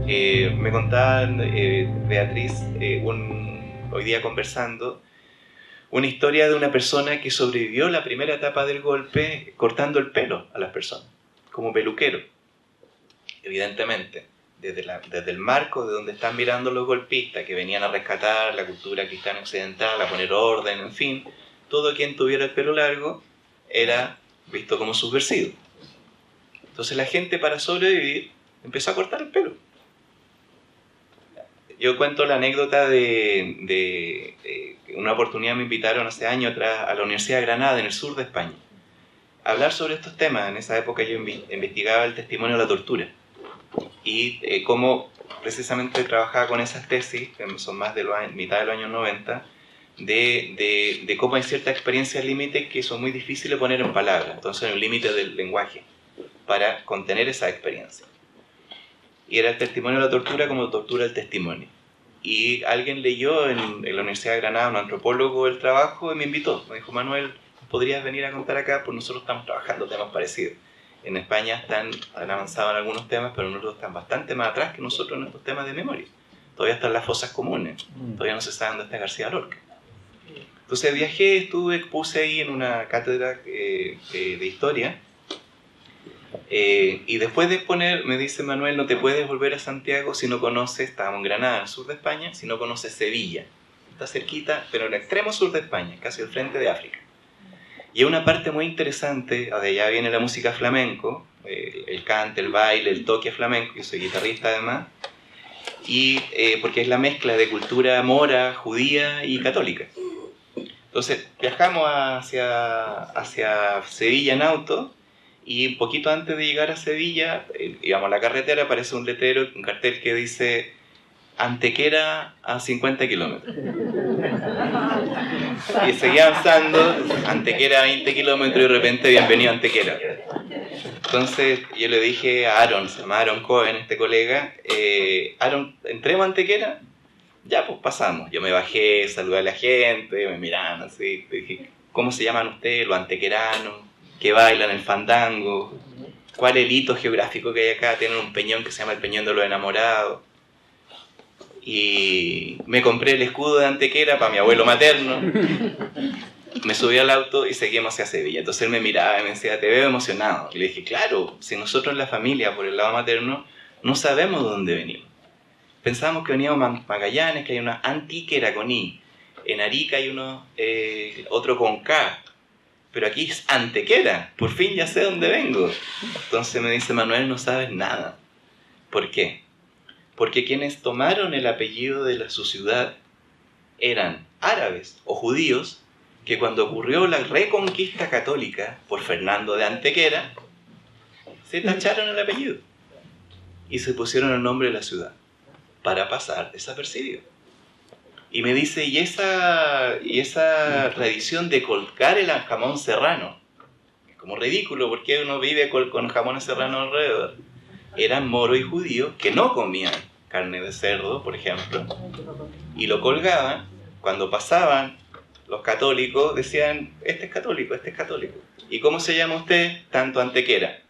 Me contaban, Beatriz, hoy día conversando, una historia de una persona que sobrevivió la primera etapa del golpe cortando el pelo a las personas, como peluquero. Evidentemente, desde el marco de donde están mirando los golpistas, que venían a rescatar la cultura cristiana occidental, a poner orden, en fin, todo quien tuviera el pelo largo era visto como subversivo. Entonces la gente, para sobrevivir, empezó a cortar el pelo. Yo cuento la anécdota de una oportunidad me invitaron hace años atrás a la Universidad de Granada, en el sur de España, a hablar sobre estos temas. En esa época yo investigaba el testimonio de la tortura y cómo precisamente trabajaba con esas tesis, que son más de mitad de los años 90, de cómo hay ciertas experiencias límites que son muy difíciles de poner en palabras. Entonces hay un límite del lenguaje para contener esa experiencia. Y era el testimonio de la tortura como tortura del testimonio. Y alguien leyó en la Universidad de Granada, un antropólogo, el trabajo y me invitó. Me dijo: Manuel, ¿podrías venir a contar acá? Pues nosotros estamos trabajando temas parecidos. En España han avanzado en algunos temas, pero nosotros están bastante más atrás que nosotros en estos temas de memoria. Todavía están las fosas comunes, todavía no se sabe dónde está García Lorca. Entonces viajé, expuse ahí en una cátedra de historia. Y después de exponer, me dice: Manuel, no te puedes volver a Santiago si no conoces, estábamos en Granada, al sur de España, si no conoces Sevilla. Está cerquita, pero en el extremo sur de España, casi al frente de África. Y es una parte muy interesante, de allá viene la música flamenco, el cante, el baile, el toque flamenco, yo soy guitarrista además, y porque es la mezcla de cultura mora, judía y católica. Entonces viajamos hacia Sevilla en auto. Y un poquito antes de llegar a Sevilla, íbamos a la carretera, aparece un letrero, un cartel que dice: Antequera a 50 kilómetros. Y seguía avanzando, Antequera a 20 kilómetros, y de repente: bienvenido a Antequera. Entonces yo le dije a Aaron, se llama Aaron Cohen, este colega: Aaron, ¿entremos a Antequera? Ya, pues pasamos. Yo me bajé, saludé a la gente, me miraban así, dije: ¿cómo se llaman ustedes, los antequeranos? Que bailan el fandango, cuál es el hito geográfico que hay acá. Tienen un peñón que se llama el Peñón de los Enamorados. Y me compré el escudo de Antequera para mi abuelo materno, me subí al auto y seguimos hacia Sevilla. Entonces él me miraba y me decía: te veo emocionado. Y le dije: claro, si nosotros en la familia, por el lado materno, no sabemos de dónde venimos. Pensábamos que veníamos a Magallanes, que hay una Antiquera con I, en Arica hay otro con K, pero aquí es Antequera, por fin ya sé dónde vengo. Entonces me dice: Manuel, no sabes nada. ¿Por qué? Porque quienes tomaron el apellido de su ciudad eran árabes o judíos que, cuando ocurrió la reconquista católica por Fernando de Antequera, se tacharon el apellido y se pusieron el nombre de la ciudad para pasar desapercibido. Y me dice: y esa tradición de colgar el jamón serrano, es como ridículo porque uno vive con jamones serranos alrededor, eran moros y judíos que no comían carne de cerdo, por ejemplo, y lo colgaban. Cuando pasaban los católicos decían: este es católico, este es católico. ¿Y cómo se llama usted? Tanto Antequera.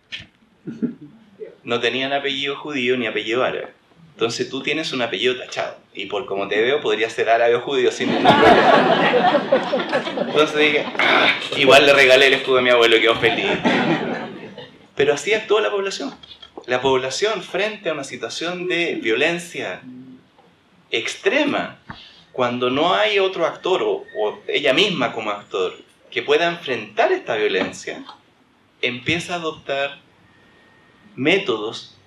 No tenían apellido judío ni apellido árabe. Entonces tú tienes un apellido tachado. Y por como te veo, podría ser árabe o judío sin ningún problema. Entonces dije: igual le regalé el escudo a mi abuelo y quedó feliz. Pero así actuó la población. La población, frente a una situación de violencia extrema, cuando no hay otro actor, o ella misma como actor, que pueda enfrentar esta violencia, empieza a adoptar métodos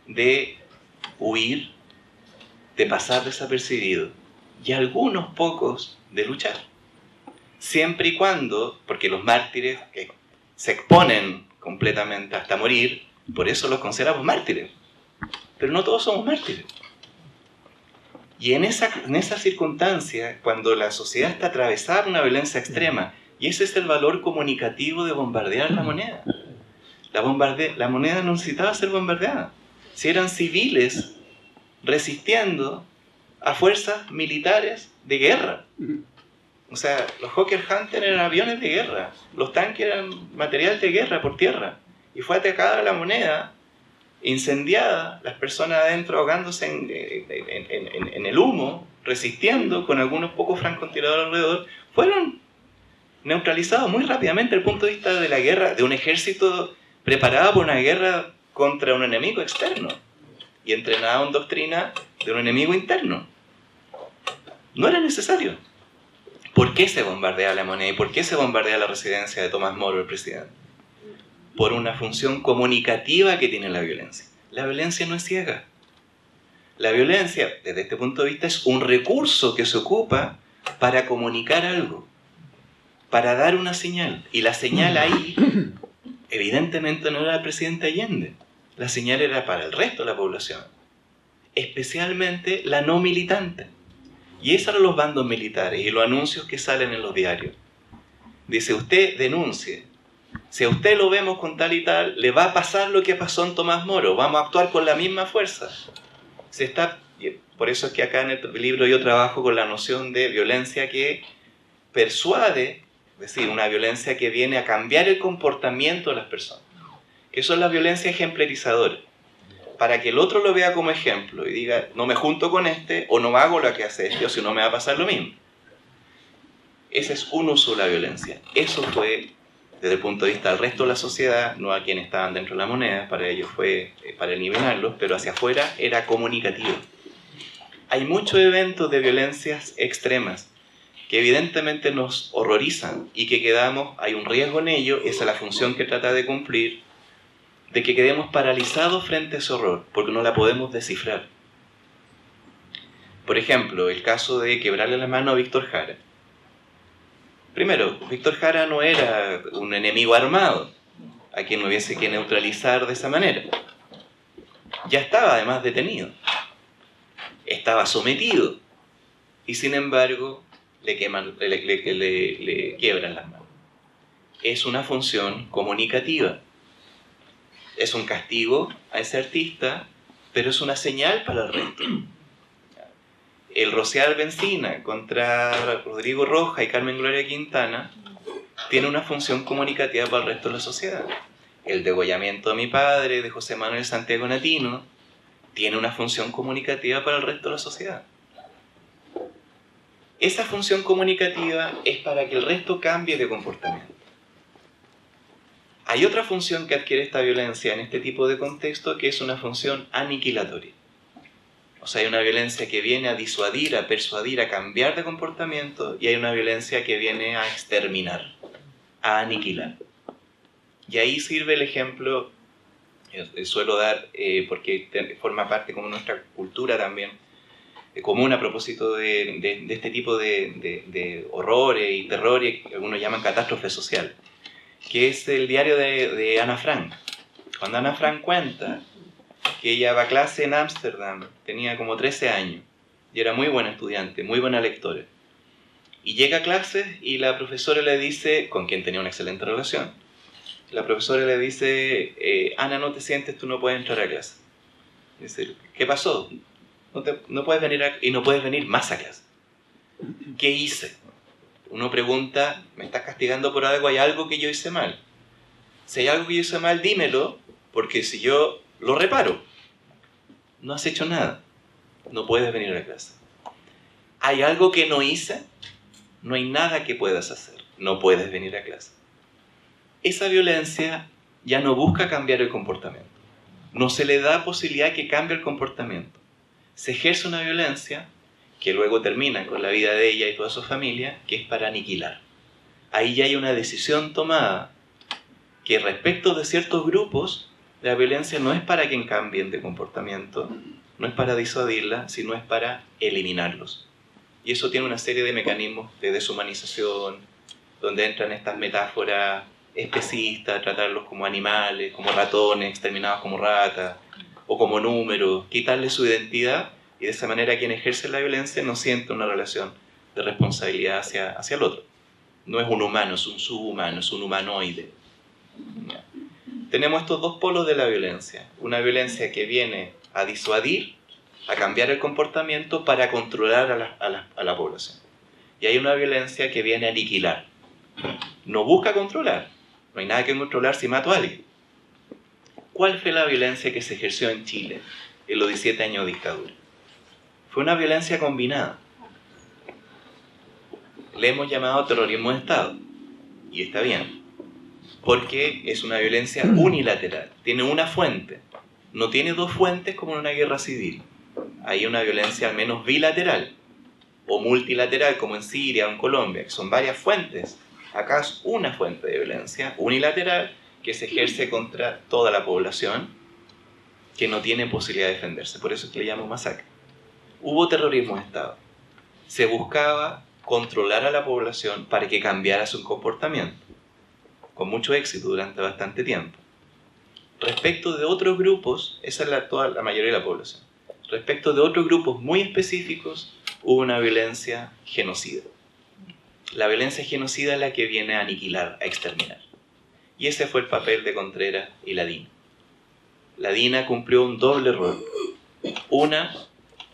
de huir, de pasar desapercibido, y algunos pocos de luchar. Siempre y cuando, porque los mártires se exponen completamente hasta morir, por eso los consideramos mártires. Pero no todos somos mártires. Y en esa circunstancia, cuando la sociedad está atravesada por una violencia extrema, y ese es el valor comunicativo de bombardear la moneda. La moneda no necesitaba ser bombardeada. Si eran civiles resistiendo a fuerzas militares de guerra. O sea, los Hawker Hunter eran aviones de guerra, los tanques eran material de guerra por tierra, y fue atacada la moneda incendiada, las personas adentro ahogándose en el humo, resistiendo, con algunos pocos francotiradores alrededor, fueron neutralizados muy rápidamente desde el punto de vista de la guerra, de un ejército preparado por una guerra contra un enemigo externo y entrenado en doctrina de un enemigo interno. No era necesario. ¿Por qué se bombardea la moneda y por qué se bombardea la residencia de Tomás Moro, el presidente? Por una función comunicativa que tiene la violencia. La violencia no es ciega. La violencia, desde este punto de vista, es un recurso que se ocupa para comunicar algo, para dar una señal. Y la señal ahí, evidentemente, no era el presidente Allende. La señal era para el resto de la población, especialmente la no militante. Y esos eran los bandos militares y los anuncios que salen en los diarios. Dice, usted denuncie. Si a usted lo vemos con tal y tal, le va a pasar lo que pasó en Tomás Moro. Vamos a actuar con la misma fuerza. Por eso es que acá en el libro yo trabajo con la noción de violencia que persuade, es decir, una violencia que viene a cambiar el comportamiento de las personas. Que son las violencias ejemplarizadoras. Para que el otro lo vea como ejemplo y diga, no me junto con este, o no hago lo que hace este, o si no me va a pasar lo mismo. Ese es un uso de la violencia. Eso fue, desde el punto de vista del resto de la sociedad, no a quienes estaban dentro de la moneda, para ellos fue para eliminarlos, pero hacia afuera era comunicativo. Hay muchos eventos de violencias extremas que evidentemente nos horrorizan y que quedamos, hay un riesgo en ello, esa es la función que trata de cumplir, de que quedemos paralizados frente a ese horror, porque no la podemos descifrar. Por ejemplo, el caso de quebrarle la mano a Víctor Jara. Primero, Víctor Jara no era un enemigo armado, a quien hubiese que neutralizar de esa manera. Ya estaba además detenido, estaba sometido, y sin embargo le quiebran las manos. Es una función comunicativa. Es un castigo a ese artista, pero es una señal para el resto. El rociar benzina contra Rodrigo Roja y Carmen Gloria Quintana tiene una función comunicativa para el resto de la sociedad. El degollamiento de mi padre, de José Manuel Santiago Natino, tiene una función comunicativa para el resto de la sociedad. Esa función comunicativa es para que el resto cambie de comportamiento. Hay otra función que adquiere esta violencia en este tipo de contexto, que es una función aniquilatoria. O sea, hay una violencia que viene a disuadir, a persuadir, a cambiar de comportamiento, y hay una violencia que viene a exterminar, a aniquilar. Y ahí sirve el ejemplo, suelo dar, porque forma parte como nuestra cultura también, común a propósito de este tipo de horrores y terrores que algunos llaman catástrofe social, que es el diario de Ana Frank. Cuando Ana Frank cuenta que ella va a clase en Ámsterdam, tenía como 13 años, y era muy buena estudiante, muy buena lectora. Y llega a clase y la profesora le dice, con quien tenía una excelente relación, la profesora le dice, Ana, no te sientes, tú no puedes entrar a clase. Dice, ¿qué pasó? No puedes venir y no puedes venir más a clase. ¿Qué hice? Uno pregunta, ¿me estás castigando por algo? ¿Hay algo que yo hice mal? Si hay algo que yo hice mal, dímelo, porque si yo lo reparo. No has hecho nada. No puedes venir a la clase. ¿Hay algo que no hice? No hay nada que puedas hacer. No puedes venir a clase. Esa violencia ya no busca cambiar el comportamiento. No se le da posibilidad que cambie el comportamiento. Se ejerce una violencia que luego termina con la vida de ella y toda su familia, que es para aniquilar. Ahí ya hay una decisión tomada que respecto de ciertos grupos, la violencia no es para que cambien de comportamiento, no es para disuadirla, sino es para eliminarlos. Y eso tiene una serie de mecanismos de deshumanización, donde entran estas metáforas especistas, tratarlos como animales, como ratones, exterminados como ratas, o como números, quitarles su identidad, y de esa manera quien ejerce la violencia no siente una relación de responsabilidad hacia el otro. No es un humano, es un subhumano, es un humanoide. Tenemos estos dos polos de la violencia. Una violencia que viene a disuadir, a cambiar el comportamiento para controlar a la población. Y hay una violencia que viene a aniquilar. No busca controlar. No hay nada que controlar si mato a alguien. ¿Cuál fue la violencia que se ejerció en Chile en los 17 años de dictadura? Fue una violencia combinada. Le hemos llamado terrorismo de Estado. Y está bien. Porque es una violencia unilateral. Tiene una fuente. No tiene dos fuentes como en una guerra civil. Hay una violencia al menos bilateral. O multilateral como en Siria o en Colombia, que son varias fuentes. Acá es una fuente de violencia unilateral que se ejerce contra toda la población que no tiene posibilidad de defenderse. Por eso es que le llamo masacre. Hubo terrorismo de Estado. Se buscaba controlar a la población para que cambiara su comportamiento, con mucho éxito durante bastante tiempo. Respecto de otros grupos, esa es la mayoría de la población. Respecto de otros grupos muy específicos, hubo una violencia genocida. La violencia genocida es la que viene a aniquilar, a exterminar. Y ese fue el papel de Contreras y la DINA. La DINA cumplió un doble rol. Una,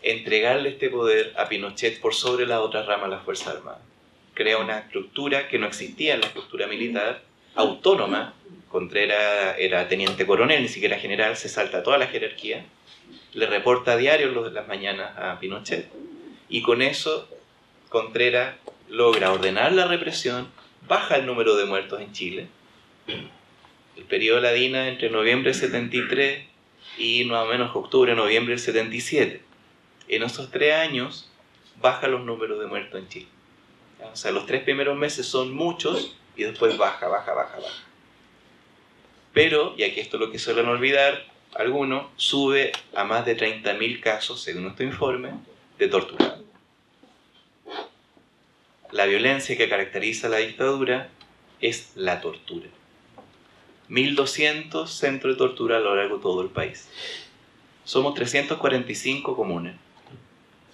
entregarle este poder a Pinochet por sobre la otra rama de las Fuerzas Armadas. Crea una estructura que no existía en la estructura militar, autónoma. Contreras era teniente coronel, ni siquiera general, se salta toda la jerarquía. Le reporta a diario las mañanas a Pinochet. Y con eso, Contreras logra ordenar la represión, baja el número de muertos en Chile. El periodo de la DINA entre noviembre del 73 y más o menos octubre-noviembre del 77. En esos 3 años baja los números de muertos en Chile. O sea, los 3 primeros meses son muchos y después baja. Pero, y aquí esto es lo que suelen olvidar algunos, sube a más de 30.000 casos, según nuestro informe, de torturados. La violencia que caracteriza la dictadura es la tortura. 1.200 centros de tortura a lo largo de todo el país. Somos 345 comunes.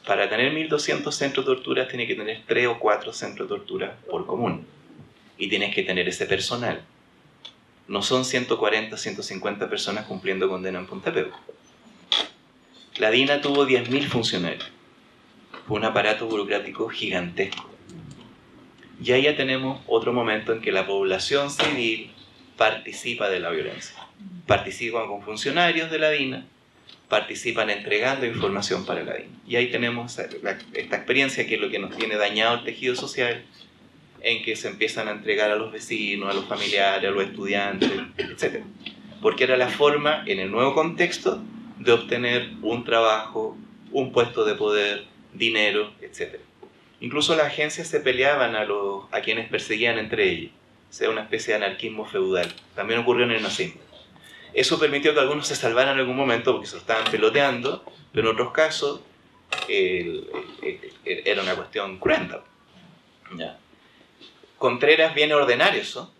Para tener 1.200 centros de tortura tienes que tener 3 o 4 centros de tortura por común. Y tienes que tener ese personal. No son 140, 150 personas cumpliendo condena en Punta Peuco. La DINA tuvo 10.000 funcionarios. Fue un aparato burocrático gigantesco. Y ahí ya tenemos otro momento en que la población civil participa de la violencia. Participan con funcionarios de la DINA, participan entregando información para la DINA. Y ahí tenemos esta experiencia que es lo que nos tiene dañado el tejido social, en que se empiezan a entregar a los vecinos, a los familiares, a los estudiantes, etc. Porque era la forma, en el nuevo contexto, de obtener un trabajo, un puesto de poder, dinero, etc. Incluso las agencias se peleaban a quienes perseguían entre ellos. O sea, una especie de anarquismo feudal. También ocurrió en el nazismo. Eso permitió que algunos se salvaran en algún momento porque se lo estaban peloteando, pero en otros casos era una cuestión cruenta. ¿Ya? Contreras viene a ordenar eso,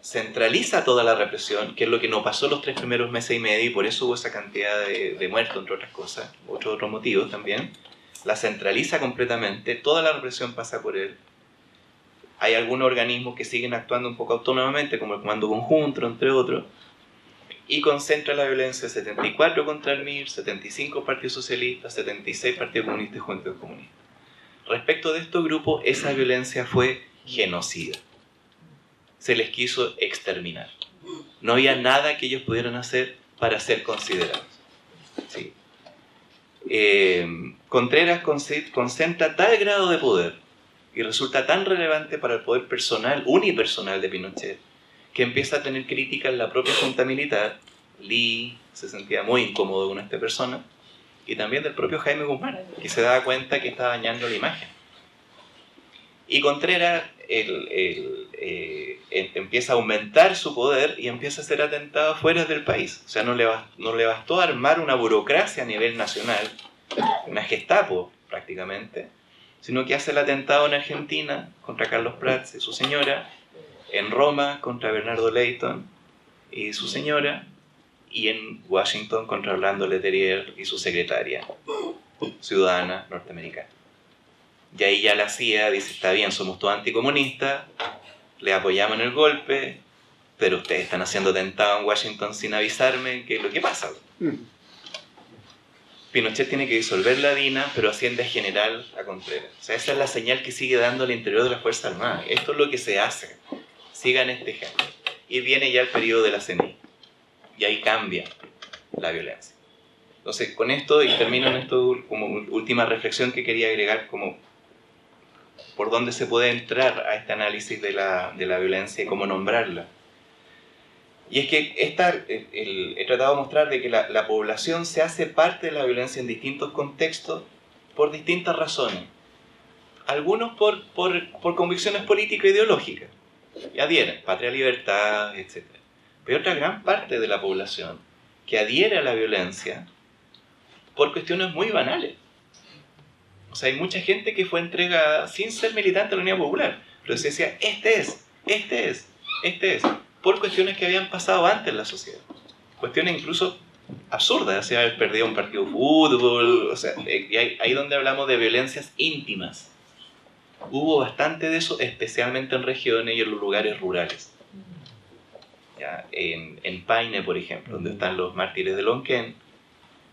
centraliza toda la represión, que es lo que no pasó los 3 primeros meses y medio, y por eso hubo esa cantidad de muertos, entre otras cosas, otros motivos también. La centraliza completamente, toda la represión pasa por él. Hay algunos organismos que siguen actuando un poco autónomamente, como el Comando Conjunto, entre otros, y concentra la violencia 74 contra el MIR, 75 Partido Socialista, 76 Partido Comunista y Juventud Comunista. Respecto de estos grupos, esa violencia fue genocida. Se les quiso exterminar. No había nada que ellos pudieran hacer para ser considerados. ¿Sí? Contreras concentra tal grado de poder y resulta tan relevante para el poder personal, unipersonal de Pinochet, que empieza a tener críticas en la propia junta militar. Lee se sentía muy incómodo con esta persona, y también del propio Jaime Guzmán, que se daba cuenta que estaba dañando la imagen. Y Contreras empieza a aumentar su poder y empieza a hacer atentados fuera del país. O sea, no le bastó armar una burocracia a nivel nacional, una Gestapo prácticamente, sino que hace el atentado en Argentina contra Carlos Prats y su señora, en Roma contra Bernardo Leighton y su señora, y en Washington contra Orlando Letelier y su secretaria, ciudadana norteamericana. Y ahí ya la CIA dice, está bien, somos todos anticomunistas, le apoyamos en el golpe, pero ustedes están haciendo atentado en Washington sin avisarme, ¿qué es lo que pasa? Pinochet tiene que disolver la DINA, pero asciende a general a Contreras. O sea, esa es la señal que sigue dando al interior de las Fuerzas Armadas. Esto es lo que se hace. Sigan este ejemplo. Y viene ya el periodo de la CENI. y ahí cambia la violencia. Entonces, con esto, y termino en esto como última reflexión que quería agregar, como por dónde se puede entrar a este análisis de la violencia y cómo nombrarla. Y es que he tratado de mostrar de que la población se hace parte de la violencia en distintos contextos por distintas razones. Algunos por convicciones político-ideológicas, y adhieren, patria, libertad, etc. Pero otra gran parte de la población que adhiere a la violencia por cuestiones muy banales. O sea, hay mucha gente que fue entregada sin ser militante de la Unidad Popular, pero se decía, este es, por cuestiones que habían pasado antes en la sociedad. Cuestiones incluso absurdas, o sea, haber perdido un partido de fútbol, o sea, ahí donde hablamos de violencias íntimas. Hubo bastante de eso, especialmente en regiones y en los lugares rurales. Ya, en Paine, por ejemplo, donde están los mártires de Lonquén,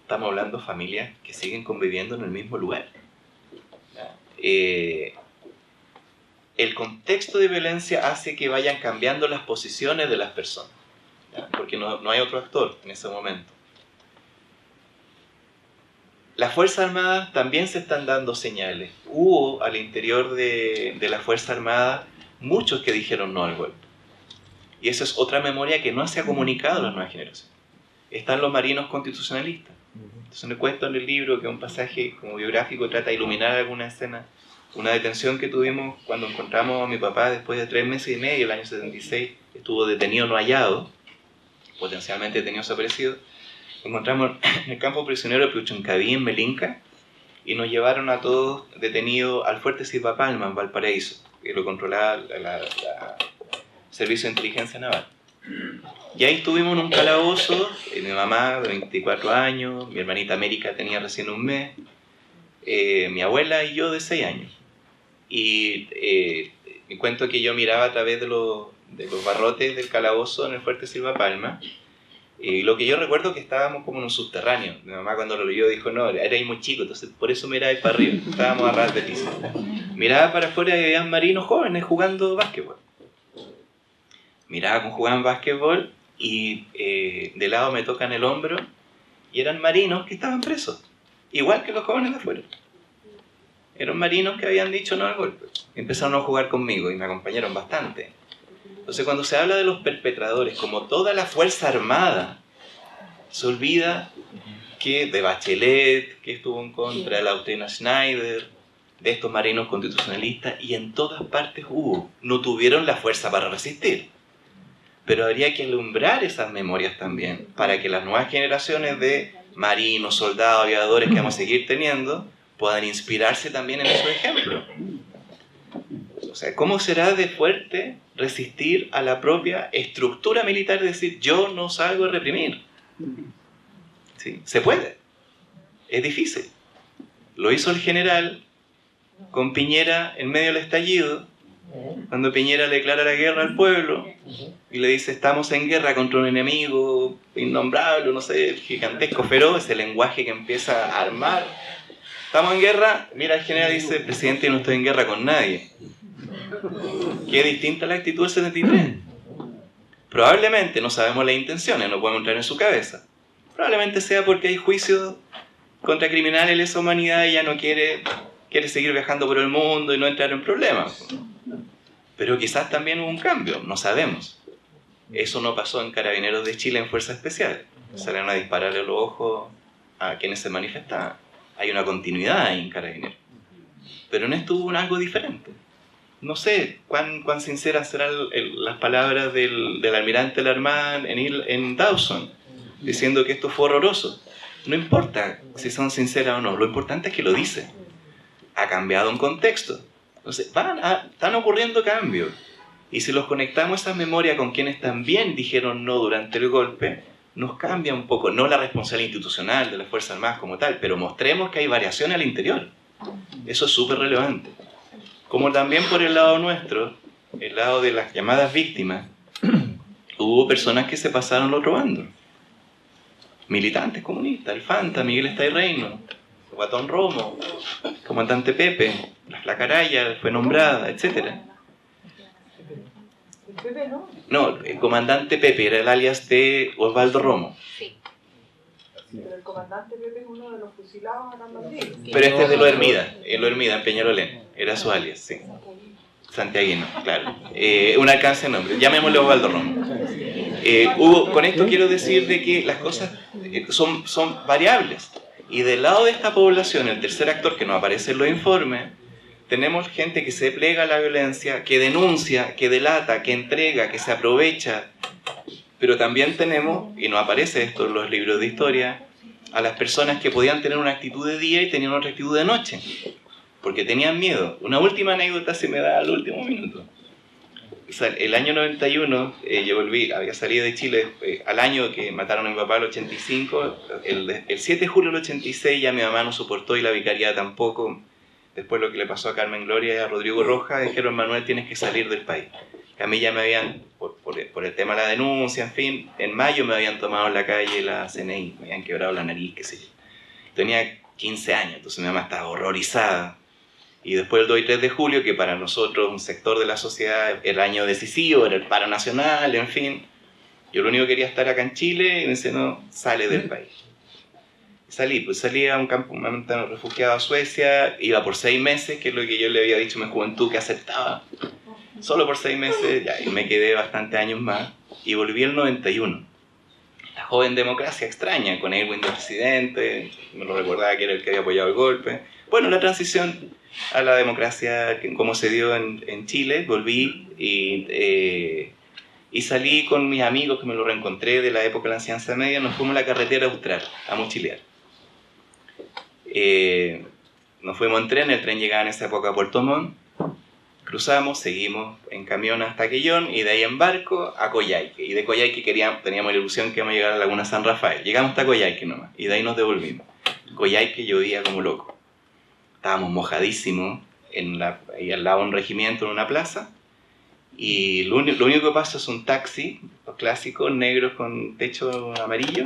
estamos hablando de familias que siguen conviviendo en el mismo lugar. El contexto de violencia hace que vayan cambiando las posiciones de las personas, ¿ya? Porque no hay otro actor en ese momento. Las Fuerzas Armadas también se están dando señales. Hubo al interior de la Fuerza Armada muchos que dijeron no al golpe. Y esa es otra memoria que no se ha comunicado a las nuevas generaciones. Están los marinos constitucionalistas. Entonces me cuento en el libro que un pasaje como biográfico trata de iluminar alguna escena. Una detención que tuvimos cuando encontramos a mi papá después de 3 meses y medio, el año 76, estuvo detenido no hallado, potencialmente detenido desaparecido. Lo encontramos en el campo prisionero de Piuchuncaví, en Melinca, y nos llevaron a todos detenidos al fuerte Silva Palma, en Valparaíso, que lo controlaba el Servicio de Inteligencia Naval. Y ahí estuvimos en un calabozo, mi mamá de 24 años, mi hermanita América tenía recién 1 mes, mi abuela y yo de 6 años. Y me cuento que yo miraba a través de los barrotes del calabozo en el fuerte Silva Palma, y lo que yo recuerdo es que estábamos como en un subterráneo. Mi mamá cuando lo leyó dijo, no, era ahí muy chico, entonces por eso miraba ahí para arriba, estábamos a ras de piso. Miraba para afuera y había marinos jóvenes jugando básquetbol. Miraba cómo jugaban básquetbol y de lado me tocan el hombro y eran marinos que estaban presos, igual que los jóvenes de afuera. Eran marinos que habían dicho no al golpe. Empezaron a jugar conmigo y me acompañaron bastante. Entonces cuando se habla de los perpetradores como toda la Fuerza Armada, se olvida que de Bachelet, que estuvo en contra de la doctrina Schneider, de estos marinos constitucionalistas, y en todas partes hubo. No tuvieron la fuerza para resistir. Pero habría que alumbrar esas memorias también, para que las nuevas generaciones de marinos, soldados, aviadores que vamos a seguir teniendo, puedan inspirarse también en esos ejemplos. O sea, ¿cómo será de fuerte resistir a la propia estructura militar? Es decir, yo no salgo a reprimir. ¿Sí? Se puede. Es difícil. Lo hizo el general con Piñera en medio del estallido, cuando Piñera le declara la guerra al pueblo y le dice, estamos en guerra contra un enemigo innombrable, no sé, gigantesco, feroz, ese lenguaje que empieza a armar. Estamos en guerra, mira, el general dice, presidente, yo no estoy en guerra con nadie. Qué distinta la actitud del 73. Probablemente, no sabemos las intenciones, no podemos entrar en su cabeza. Probablemente sea porque hay juicios contra criminales de lesa humanidad y ya no quiere seguir viajando por el mundo y no entrar en problemas. Pero quizás también hubo un cambio, no sabemos. Eso no pasó en Carabineros de Chile en Fuerzas Especiales. Salieron a dispararle los ojos a quienes se manifestaban. Hay una continuidad ahí en Carabineros. Pero en esto hubo algo diferente. No sé cuán sinceras serán las palabras del almirante de la Armada en Dawson, diciendo que esto fue horroroso. No importa si son sinceras o no, lo importante es que lo dicen. Ha cambiado un contexto. Entonces, están ocurriendo cambios. Y si los conectamos a esa memoria con quienes también dijeron no durante el golpe, nos cambia un poco, no la responsabilidad institucional de las Fuerzas Armadas como tal, pero mostremos que hay variaciones al interior. Eso es súper relevante. Como también por el lado nuestro, el lado de las llamadas víctimas, hubo personas que se pasaron al otro bando. Militantes comunistas, el Fanta, Miguel Estayreino, Guatón Romo, comandante Pepe, la Flaca Araya fue nombrada, etc. Pepe, ¿no? No, el comandante Pepe era el alias de Osvaldo Romo. Sí. Pero el comandante Pepe es uno de los fusilados acá en Madrid. Pero este es de Los Hermida, en Peñalolén. Era su alias, sí. Santiaguino, claro. Un alcance de nombre. Llamémosle Osvaldo Romo. Con esto quiero decir de que las cosas son variables. Y del lado de esta población, el tercer actor que nos aparece en los informes, tenemos gente que se plega a la violencia, que denuncia, que delata, que entrega, que se aprovecha. Pero también tenemos, y nos aparece esto en los libros de historia, a las personas que podían tener una actitud de día y tenían otra actitud de noche, porque tenían miedo. Una última anécdota se me da al último minuto. O sea, el año 91, yo volví, había salido de Chile al año que mataron a mi papá, el 85, el 7 de julio del 86 ya mi mamá no soportó y la vicaría tampoco. Después lo que le pasó a Carmen Gloria y a Rodrigo Rojas, dijeron: Manuel, tienes que salir del país. A mí ya me habían, por el tema de la denuncia, en fin, en mayo me habían tomado en la calle la CNI, me habían quebrado la nariz, qué sé yo. Tenía 15 años, entonces mi mamá estaba horrorizada. Y después el 2 y 3 de julio, que para nosotros, un sector de la sociedad, era el año decisivo, era el paro nacional, en fin. Yo lo único que quería estar acá en Chile y me dice: no, sale del país. Salí a un campamento refugiado a Suecia, iba por 6 meses, que es lo que yo le había dicho a mi juventud que aceptaba. Solo por 6 meses, ya, y me quedé bastantes años más, y volví el 91. La joven democracia extraña, con Aylwin de presidente, me lo recordaba que era el que había apoyado el golpe. Bueno, la transición a la democracia, como se dio en Chile, volví y salí con mis amigos que me lo reencontré de la época de la enseñanza media, nos fuimos a la carretera austral, a mochilear. Nos fuimos en tren, el tren llegaba en esa época a Puerto Montt, cruzamos, seguimos en camión hasta Quellón y de ahí en barco a Coyhaique. Y de Coyhaique teníamos la ilusión que íbamos a llegar a la Laguna San Rafael. Llegamos hasta Coyhaique nomás y de ahí nos devolvimos. Coyhaique llovía como loco. Estábamos mojadísimos ahí al lado de un regimiento en una plaza y lo único que pasa es un taxi, los clásicos negros con techo amarillo.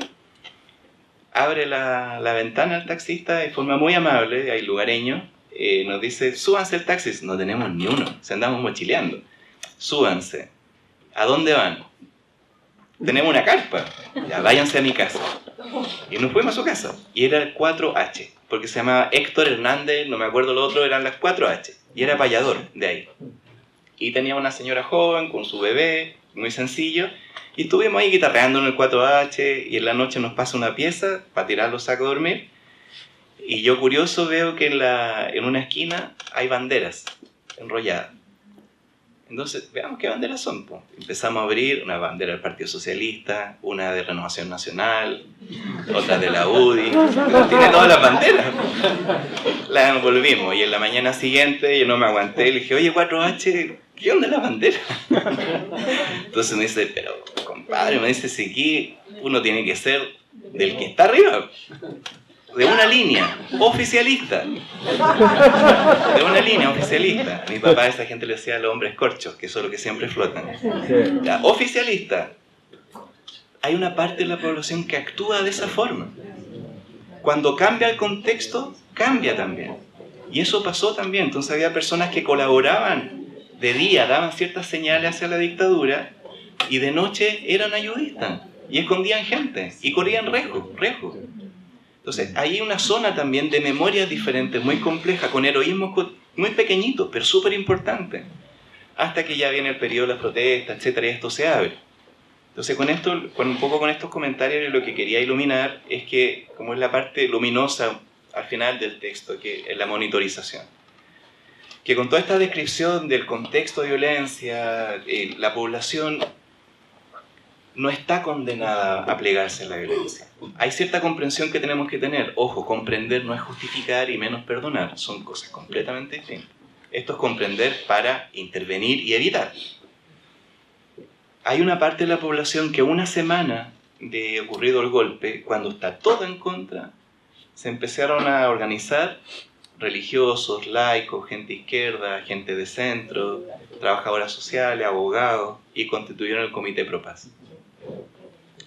Abre la ventana al taxista de forma muy amable, hay lugareño, nos dice: súbanse el taxi. No tenemos ni uno, se andamos mochileando. Súbanse. ¿A dónde van? Tenemos una carpa. Ya, váyanse a mi casa. Y nos fuimos a su casa. Y era el 4H, porque se llamaba Héctor Hernández, no me acuerdo lo otro, eran las 4H. Y era payador de ahí. Y tenía una señora joven con su bebé, muy sencillo. Y estuvimos ahí guitarreando en el 4H y en la noche nos pasa una pieza para tirar los sacos a dormir. Y yo curioso veo que en una esquina hay banderas enrolladas. Entonces, veamos qué banderas son. Pues. Empezamos a abrir una bandera del Partido Socialista, una de Renovación Nacional, otra de la UDI. Tiene todas las banderas. La volvimos y en la mañana siguiente yo no me aguanté y le dije: oye, 4H, ¿qué onda la bandera? Entonces me dice: pero compadre, me dice, si aquí uno tiene que ser del que está arriba. De una línea oficialista. De una línea oficialista. A mi papá a esa gente le decía: los hombres corchos, que son los que siempre flotan. Ya, oficialista. Hay una parte de la población que actúa de esa forma. Cuando cambia el contexto, cambia también. Y eso pasó también. Entonces había personas que colaboraban de día, daban ciertas señales hacia la dictadura, y de noche eran ayudistas. Y escondían gente. Y corrían riesgo. Entonces, hay una zona también de memorias diferentes, muy compleja, con heroísmos muy pequeñitos, pero súper importantes, hasta que ya viene el periodo de las protestas, etcétera, y esto se abre. Entonces, un poco con estos comentarios, lo que quería iluminar es que, como es la parte luminosa al final del texto, que es la monitorización, que con toda esta descripción del contexto de violencia, la población no está condenada a plegarse a la violencia. Hay cierta comprensión que tenemos que tener. Ojo, comprender no es justificar y menos perdonar. Son cosas completamente distintas. Esto es comprender para intervenir y evitar. Hay una parte de la población que una semana de ocurrido el golpe, cuando está todo en contra, se empezaron a organizar religiosos, laicos, gente izquierda, gente de centro, trabajadoras sociales, abogados, y constituyeron el Comité Pro Paz.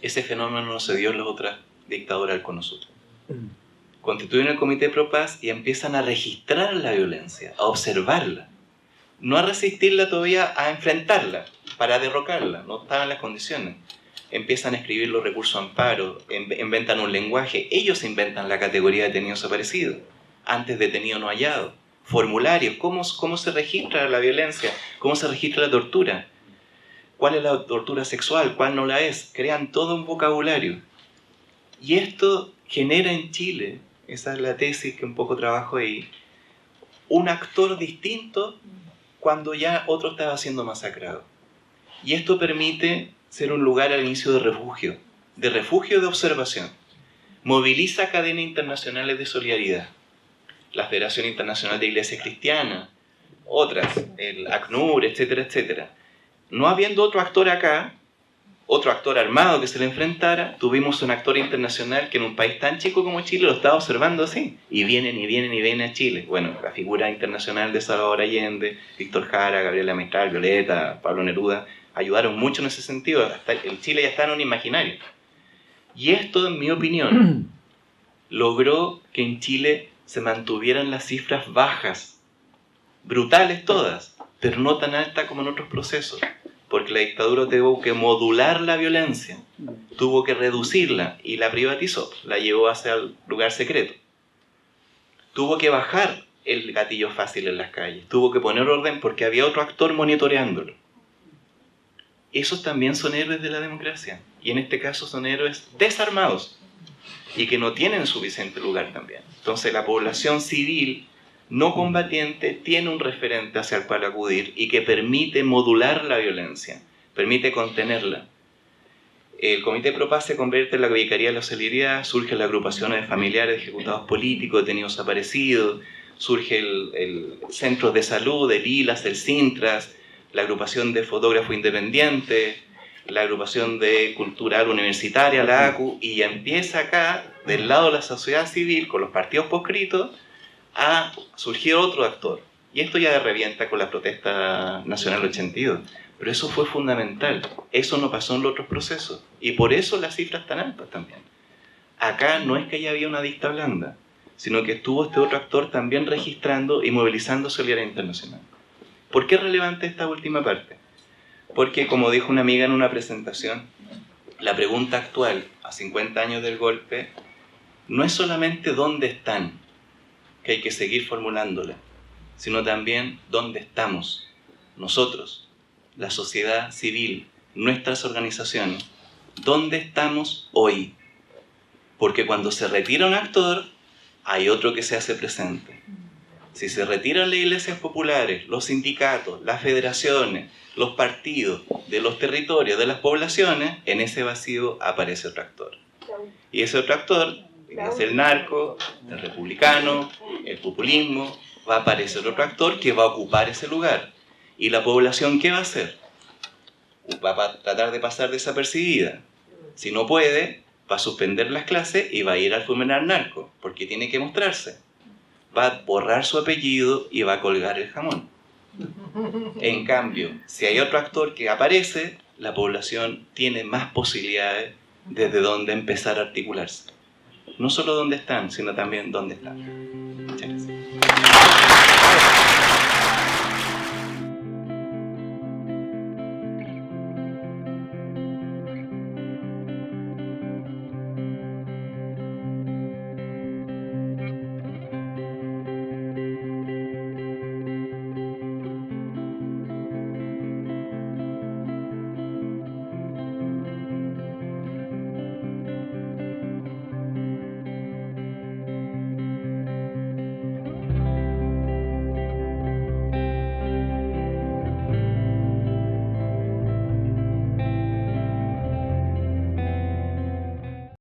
Ese fenómeno no se dio en las otras dictaduras del Cono Sur. Constituyen el Comité Pro Paz y empiezan a registrar la violencia, a observarla. no a resistirla todavía, a enfrentarla, para derrocarla, no estaban las condiciones. Empiezan a escribir los recursos de amparo, inventan un lenguaje, ellos inventan la categoría de detenido desaparecido, antes detenido no hallado, formularios, cómo se registra la violencia, cómo se registra la tortura, cuál es la tortura sexual, cuál no la es, crean todo un vocabulario. Y esto genera en Chile, esa es la tesis que un poco trabajo ahí, un actor distinto cuando ya otro estaba siendo masacrado. Y esto permite ser un lugar al inicio de refugio de observación. Moviliza cadenas internacionales de solidaridad. La Federación Internacional de Iglesias Cristianas, otras, el ACNUR, etcétera, etcétera. No habiendo otro actor acá, otro actor armado que se le enfrentara, tuvimos un actor internacional que en un país tan chico como Chile lo estaba observando así. Y vienen a Chile. Bueno, la figura internacional de Salvador Allende, Víctor Jara, Gabriela Mistral, Violeta, Pablo Neruda, ayudaron mucho en ese sentido. Hasta el Chile ya está en un imaginario. Y esto, en mi opinión, logró que en Chile se mantuvieran las cifras bajas, brutales todas, pero no tan altas como en otros procesos. Porque la dictadura tuvo que modular la violencia, tuvo que reducirla y la privatizó, la llevó hacia el lugar secreto. Tuvo que bajar el gatillo fácil en las calles, tuvo que poner orden porque había otro actor monitoreándolo. Esos también son héroes de la democracia, y en este caso son héroes desarmados y que no tienen suficiente lugar también. Entonces la población civil no combatiente tiene un referente hacia el cual acudir y que permite modular la violencia, permite contenerla. El Comité Pro Paz se convierte en la Vicaría de la Solidaridad, surgen las agrupaciones de familiares de ejecutados políticos, detenidos desaparecidos, surge el Centro de Salud, el ILAS, el Sintras, la agrupación de fotógrafos independientes, la agrupación de cultural universitaria, la ACU, y empieza acá, del lado de la sociedad civil, con los partidos proscritos, a surgir otro actor. Y esto ya revienta con la protesta nacional 82. Pero eso fue fundamental. Eso no pasó en los otros procesos. Y por eso las cifras están altas también. Acá no es que ya había una dicta blanda, sino que estuvo este otro actor también registrando y movilizando solidaridad internacional. ¿Por qué es relevante esta última parte? Porque, como dijo una amiga en una presentación, la pregunta actual, a 50 años del golpe, no es solamente dónde están, que hay que seguir formulándola, sino también dónde estamos, nosotros, la sociedad civil, nuestras organizaciones, dónde estamos hoy. Porque cuando se retira un actor, hay otro que se hace presente. Si se retiran las iglesias populares, los sindicatos, las federaciones, los partidos de los territorios, de las poblaciones, en ese vacío aparece otro actor. Y ese otro actor es el narco, el republicano, el populismo. Va a aparecer otro actor que va a ocupar ese lugar. ¿Y la población qué va a hacer? Va a tratar de pasar desapercibida. Si no puede, va a suspender las clases y va a ir al funeral narco, porque tiene que mostrarse. Va a borrar su apellido y va a colgar el jamón. En cambio, si hay otro actor que aparece, la población tiene más posibilidades desde donde empezar a articularse. No solo dónde están, sino también dónde están. Muchas gracias.